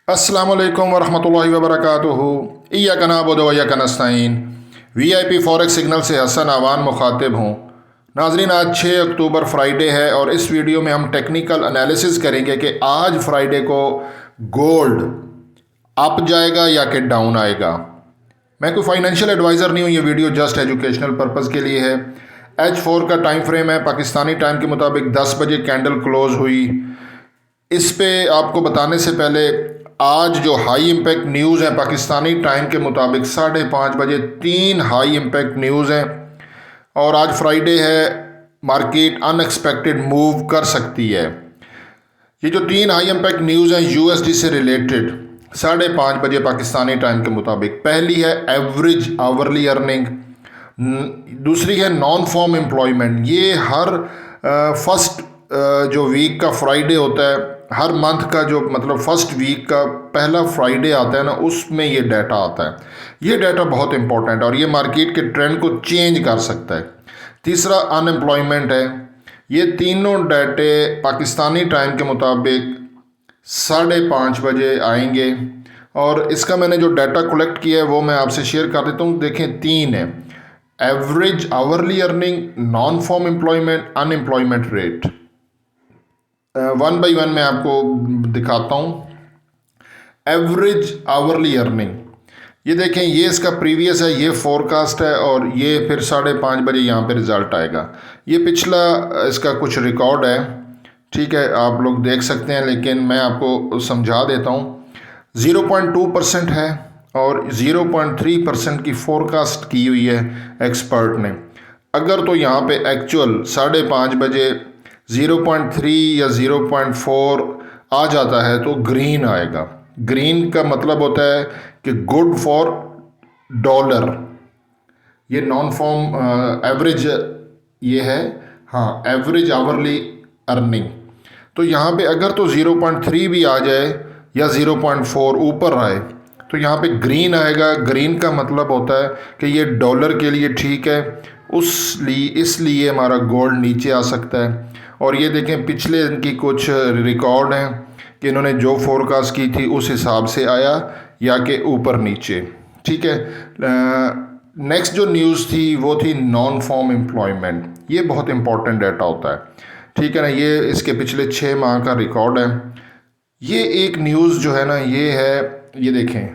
अस्सलामुअलैकुम वरहमतुल्लाहि वबरकातुहू। इय्याका नअबुदु व इय्याका नस्तईन। वीआईपी फॉरेक्स सिग्नल से हसन आवान मुखातिब हूँ। नाजरीन, आज 6 अक्टूबर फ्राइडे है और इस वीडियो में हम टेक्निकल एनालिसिस करेंगे कि आज फ्राइडे को गोल्ड अप जाएगा या कि डाउन आएगा। मैं कोई फाइनेंशियल एडवाइज़र नहीं हूँ, ये वीडियो जस्ट एजुकेशनल पर्पज़ के लिए है। H4 का टाइम फ्रेम है, पाकिस्तानी टाइम के मुताबिक 10 बजे कैंडल क्लोज हुई। इस पे आपको बताने से पहले आज जो हाई इम्पैक्ट न्यूज़ है पाकिस्तानी टाइम के मुताबिक 5:30 बजे 3 हाई इम्पैक्ट न्यूज़ हैं और आज फ्राइडे है, मार्केट अनएक्सपेक्टेड मूव कर सकती है। ये जो 3 हाई इम्पैक्ट न्यूज़ हैं यूएसडी से रिलेटेड 5:30 बजे पाकिस्तानी टाइम के मुताबिक, पहली है एवरेज आवरली अर्निंग, दूसरी है नॉन फॉर्म एम्प्लॉयमेंट। ये हर फर्स्ट जो वीक का फ्राइडे होता है, हर मंथ का जो मतलब फर्स्ट वीक का पहला फ्राइडे आता है ना, उसमें ये डाटा आता है। ये डाटा बहुत इंपॉर्टेंट है और ये मार्केट के ट्रेंड को चेंज कर सकता है। तीसरा अनएम्प्लॉयमेंट है। ये तीनों डाटे पाकिस्तानी टाइम के मुताबिक 5:30 बजे आएंगे और इसका मैंने जो डाटा कलेक्ट किया है वो मैं आपसे शेयर कर देता हूँ। देखें, 3 है: average hourly earning, non farm employment, unemployment rate. 1 by 1 मैं आपको दिखाता हूँ। एवरेज आवरली अर्निंग, ये देखें, ये इसका प्रीवियस है, ये फोरकास्ट है और ये फिर 5:30 बजे यहाँ पे रिज़ल्ट आएगा। ये पिछला इसका कुछ रिकॉर्ड है, ठीक है, आप लोग देख सकते हैं, लेकिन मैं आपको समझा देता हूँ। 0.2% है और 0.3% की फोरकास्ट की हुई है एक्सपर्ट ने। अगर तो यहाँ पे एक्चुअल 5:30 बजे 0.3 या 0.4 आ जाता है तो ग्रीन आएगा। ग्रीन का मतलब होता है कि गुड फॉर डॉलर। ये नॉन फॉर्म एवरेज ये है, हाँ, एवरेज आवरली अर्निंग। तो यहाँ पे अगर तो 0.3 भी आ जाए या 0.4 ऊपर आए तो यहाँ पे ग्रीन आएगा। ग्रीन का मतलब होता है कि ये डॉलर के लिए ठीक है, इसलिए हमारा गोल्ड नीचे आ सकता है। और ये देखें, पिछले इनकी कुछ रिकॉर्ड हैं कि इन्होंने जो फोरकास्ट की थी उस हिसाब से आया या कि ऊपर नीचे, ठीक है। नेक्स्ट जो न्यूज़ थी वो थी नॉन फॉर्म एम्प्लॉयमेंट। ये बहुत इंपॉर्टेंट डाटा होता है, ठीक है ना। ये इसके पिछले 6 माह का रिकॉर्ड है। ये एक न्यूज़ जो है ना, ये है, ये देखें,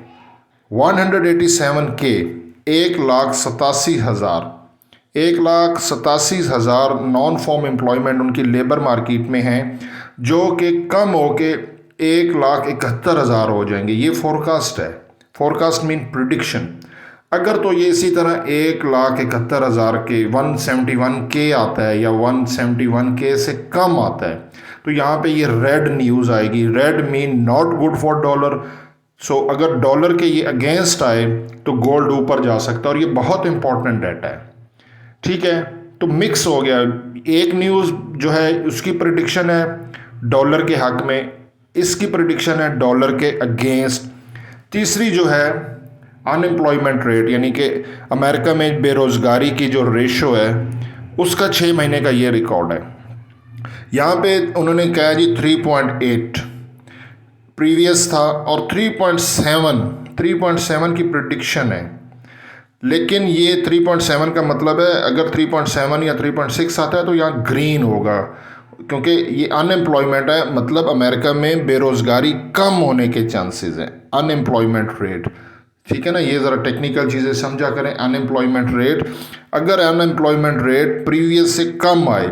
187K, 1,87,000 नॉन फॉर्म एम्प्लॉयमेंट उनकी लेबर मार्केट में है, जो कि कम हो के 1,71,000 हो जाएंगे। ये फोरकास्ट है। Forecast mean prediction. अगर तो ये इसी तरह 1,71,000 के 171K आता है या 171K से कम आता है तो यहाँ पे ये रेड न्यूज़ आएगी। Red mean not good for dollar. So अगर डॉलर के ये अगेंस्ट आए तो गोल्ड ऊपर जा सकता है और ये बहुत इंपॉर्टेंट डाटा है, ठीक है। तो मिक्स हो गया। एक न्यूज़ जो है उसकी प्रिडिक्शन है डॉलर के हक में, इसकी प्रिडिक्शन है डॉलर के अगेंस्ट। तीसरी जो है अनएम्प्लॉयमेंट रेट, यानी कि अमेरिका में बेरोज़गारी की जो रेशो है उसका 6 महीने का ये रिकॉर्ड है। यहाँ पे उन्होंने कहा जी 3.8 प्रीवियस था और 3.7 की प्रिडिक्शन है। लेकिन ये 3.7 का मतलब है अगर 3.7 या 3.6 आता है तो यहाँ ग्रीन होगा, क्योंकि ये अनएम्प्लॉयमेंट है, मतलब अमेरिका में बेरोज़गारी कम होने के चांसेस हैं। अनएम्प्लॉयमेंट रेट, ठीक है ना। ये ज़रा टेक्निकल चीज़ें समझा करें। अनएम्प्लॉयमेंट रेट, अगर अनएम्प्लॉयमेंट रेट प्रीवियस से कम आए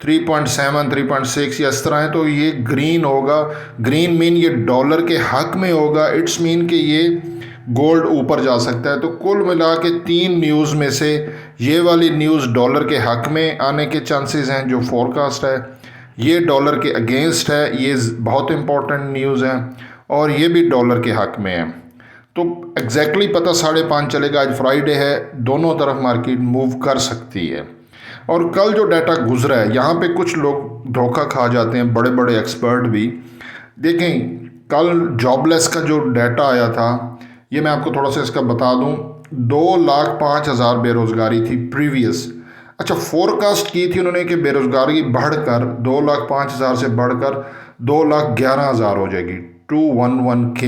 3.7, 3.6 या इस तरह है तो ये ग्रीन होगा। ग्रीन मीन ये डॉलर के हक में होगा। इट्स मीन कि ये गोल्ड ऊपर जा सकता है। तो कुल मिला के 3 न्यूज़ में से ये वाली न्यूज़ डॉलर के हक में आने के चांसेस हैं जो फोरकास्ट है, ये डॉलर के अगेंस्ट है, ये बहुत इंपॉर्टेंट न्यूज़ है, और ये भी डॉलर के हक में है। तो एग्जैक्टली पता 5:30 चलेगा। आज फ्राइडे है, दोनों तरफ मार्केट मूव कर सकती है। और कल जो डाटा गुजरा है, यहाँ पे कुछ लोग धोखा खा जाते हैं, बड़े बड़े एक्सपर्ट भी। देखें, कल जॉबलेस का जो डाटा आया था, ये मैं आपको थोड़ा सा इसका बता दूं, 2,05,000 बेरोज़गारी थी प्रीवियस। अच्छा, फोरकास्ट की थी उन्होंने कि बेरोज़गारी बढ़कर 2,05,000 से बढ़कर 2,11,000 हो जाएगी, 211K।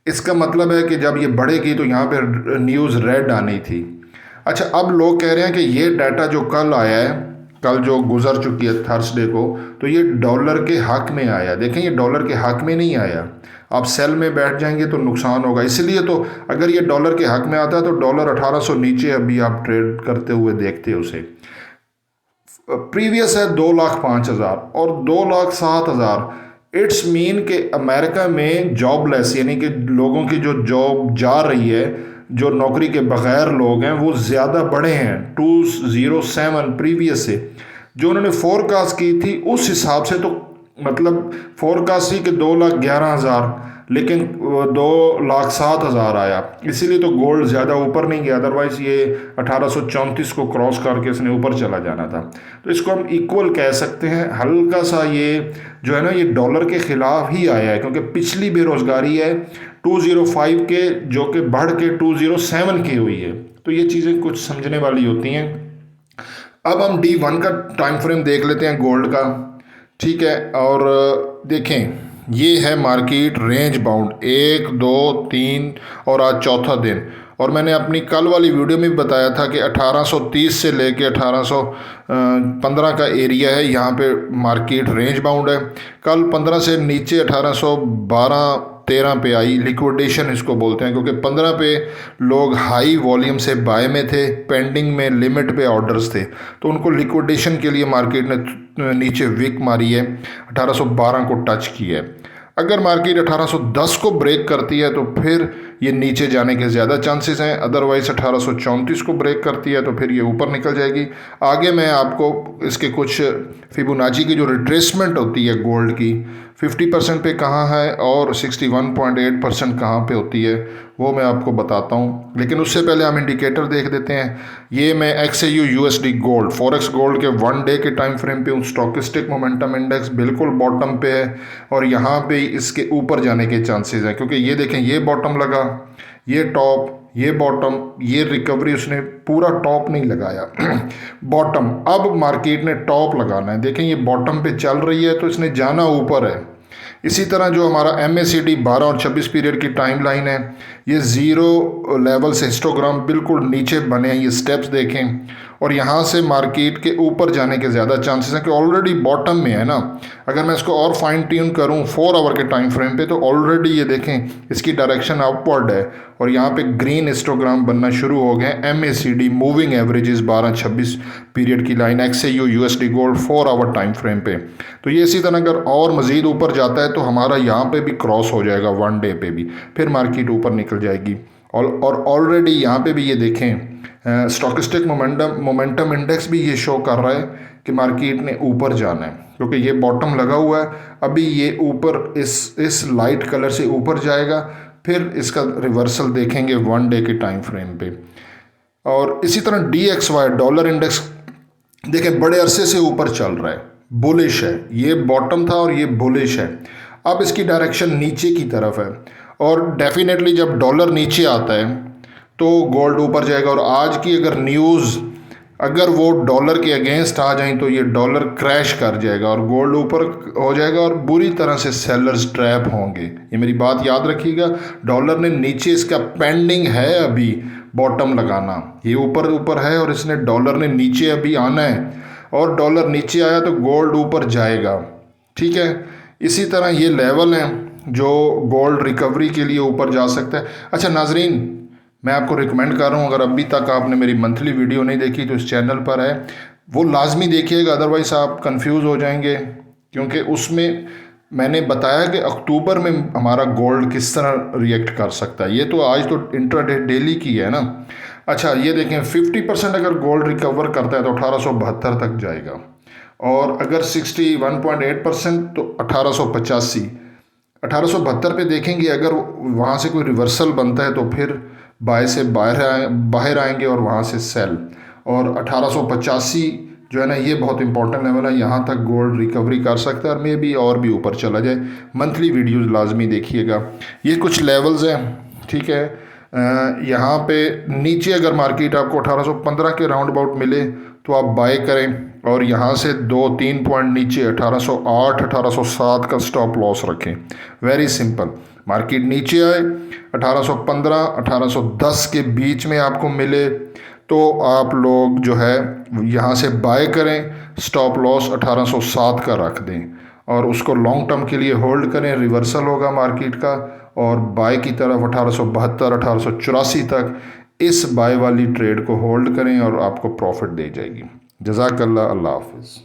इसका मतलब है कि जब ये बढ़ेगी तो यहाँ पे न्यूज़ रेड आनी थी। अच्छा, अब लोग कह रहे हैं कि ये डाटा जो कल आया है, कल जो गुजर चुकी है थर्सडे को, तो ये डॉलर के हक में आया। देखें, ये डॉलर के हक में नहीं आया। आप सेल में बैठ जाएंगे तो नुकसान होगा। इसलिए तो अगर ये डॉलर के हक में आता है तो डॉलर 1800 नीचे अभी आप ट्रेड करते हुए देखते हैं उसे। प्रीवियस है 2,05,000 और 2,07,000। इट्स मीन कि अमेरिका में जॉबलेस, यानी कि लोगों की जो जॉब जा रही है, जो नौकरी के बगैर लोग हैं, वो ज़्यादा बढ़े हैं 207 प्रीवियस से। जो उन्होंने फोरकास्ट की थी उस हिसाब से तो मतलब फोरकास्ट थी कि 2,11,000, लेकिन 2,07,000 आया। इसीलिए तो गोल्ड ज़्यादा ऊपर नहीं गया, अदरवाइज़ ये 1834 को क्रॉस करके इसने ऊपर चला जाना था। तो इसको हम इक्वल कह सकते हैं। हल्का सा ये जो है ना, ये डॉलर के ख़िलाफ़ ही आया है, क्योंकि पिछली बेरोज़गारी है 205 के, जो कि बढ़ के 207 की हुई है। तो ये चीज़ें कुछ समझने वाली होती हैं। अब हम D1 का टाइम फ्रेम देख लेते हैं गोल्ड का, ठीक है। और देखें, ये है मार्केट रेंज बाउंड 1, 2, 3 और आज चौथा दिन। और मैंने अपनी कल वाली वीडियो में भी बताया था कि 1830 से लेके 1815 का एरिया है, यहाँ पे मार्केट रेंज बाउंड है। कल 15 से नीचे 1812-13 पे आई, लिक्विडेशन इसको बोलते हैं, क्योंकि 15 पे लोग हाई वॉल्यूम से बाय में थे, पेंडिंग में लिमिट पे ऑर्डर्स थे, तो उनको लिक्विडेशन के लिए मार्केट ने नीचे विक मारी है, 1812 को टच किया है। अगर मार्केट 1810 को ब्रेक करती है तो फिर ये नीचे जाने के ज़्यादा चांसेस हैं, अदरवाइज़ 1834 को ब्रेक करती है तो फिर ये ऊपर निकल जाएगी। आगे मैं आपको इसके कुछ फिबोनाची की जो रिट्रेसमेंट होती है गोल्ड की, 50% पे कहाँ है और 61.8% कहाँ पे होती है, वो मैं आपको बताता हूँ। लेकिन उससे पहले हम इंडिकेटर देख देते हैं। ये मैं XAU USD gold, forex gold के 1 डे के टाइम फ्रेम पे हूँ। स्टॉकिस्टिक मोमेंटम इंडेक्स बिल्कुल बॉटम पे है और यहाँ पे इसके ऊपर जाने के चांसेस हैं, क्योंकि ये देखें, ये बॉटम लगा, ये टॉप, ये बॉटम, ये रिकवरी, उसने पूरा टॉप नहीं लगाया बॉटम। अब मार्केट ने टॉप लगाना है। देखें, ये बॉटम पे चल रही है तो इसने जाना ऊपर है। इसी तरह जो हमारा MACD 12 और 26 पीरियड की टाइम लाइन है, ये ज़ीरो लेवल से हिस्टोग्राम बिल्कुल नीचे बने हैं, ये स्टेप्स देखें, और यहाँ से मार्केट के ऊपर जाने के ज़्यादा चांसेस हैं कि ऑलरेडी बॉटम में है ना। अगर मैं इसको और फाइन ट्यून करूँ 4 आवर के टाइम फ्रेम पे, तो ऑलरेडी ये देखें इसकी डायरेक्शन अपवर्ड है और यहाँ पे ग्रीन हिस्टोग्राम बनना शुरू हो गए। MACD मूविंग एवरेजेस 12-26 पीरियड की line, XAU USD gold 4 hour time frame पे। तो ये इसी तरह अगर और मज़ीद ऊपर जाता है तो हमारा यहाँ पे भी क्रॉस हो जाएगा 1 डे पे भी, फिर मार्केट ऊपर निकल जाएगी। और ऑलरेडी यहाँ पे भी ये देखें, स्टॉकिस्टिक मोमेंटम इंडेक्स भी ये शो कर रहा है कि मार्केट ने ऊपर जाना है, क्योंकि ये बॉटम लगा हुआ है। अभी ये ऊपर इस लाइट कलर से ऊपर जाएगा, फिर इसका रिवर्सल देखेंगे 1 डे के टाइम फ्रेम पे। और इसी तरह DXY डॉलर इंडेक्स देखें, बड़े अरसे से ऊपर चल रहा है, बुलिश है। ये बॉटम था और ये बुलिश है। अब इसकी डायरेक्शन नीचे की तरफ है और डेफिनेटली जब डॉलर नीचे आता है तो गोल्ड ऊपर जाएगा। और आज की अगर न्यूज़ अगर वो डॉलर के अगेंस्ट आ जाए तो ये डॉलर क्रैश कर जाएगा और गोल्ड ऊपर हो जाएगा और बुरी तरह से सेलर्स ट्रैप होंगे। ये मेरी बात याद रखिएगा। डॉलर ने नीचे, इसका पेंडिंग है अभी बॉटम लगाना, ये ऊपर है और इसने डॉलर ने नीचे अभी आना है, और डॉलर नीचे आया तो गोल्ड ऊपर जाएगा, ठीक है। इसी तरह ये लेवल हैं जो गोल्ड रिकवरी के लिए ऊपर जा सकता है। अच्छा नाजरीन, मैं आपको रिकमेंड कर रहा हूँ, अगर अभी तक आपने मेरी मंथली वीडियो नहीं देखी तो इस चैनल पर है, वो लाजमी देखिएगा, अदरवाइज़ आप कंफ्यूज हो जाएंगे, क्योंकि उसमें मैंने बताया कि अक्टूबर में हमारा गोल्ड किस तरह रिएक्ट कर सकता है। ये तो आज तो इंट्राडे डेली की है ना। अच्छा, ये देखें, 50% अगर गोल्ड रिकवर करता है तो 1872 तक जाएगा, और अगर 61.8% तो 1885। 1872 पे देखेंगे, अगर वहाँ से कोई रिवर्सल बनता है तो फिर बाय से बाहर आएंगे और वहाँ से सेल। और 1885 जो है ना, ये बहुत इंपॉर्टेंट लेवल है, यहाँ तक गोल्ड रिकवरी कर सकता है और मे बी और भी ऊपर चला जाए। मंथली वीडियोस लाजमी देखिएगा। ये कुछ लेवल्स हैं, ठीक है। यहाँ पे नीचे अगर मार्केट आपको 1815 के राउंड अबाउट मिले तो आप बाय करें, और यहाँ से 2-3 पॉइंट नीचे 1808 1807 का स्टॉप लॉस रखें। Very simple. मार्केट नीचे आए 1815 1810 के बीच में आपको मिले तो आप लोग जो है यहाँ से बाय करें, स्टॉप लॉस 1807 का रख दें और उसको लॉन्ग टर्म के लिए होल्ड करें। रिवर्सल होगा मार्केट का और बाय की तरफ 1872 1884 तक इस बाय वाली ट्रेड को होल्ड करें और आपको प्रॉफिट दे जाएगी। जज़ाकल्लाह, अल्लाह हाफ़िज़।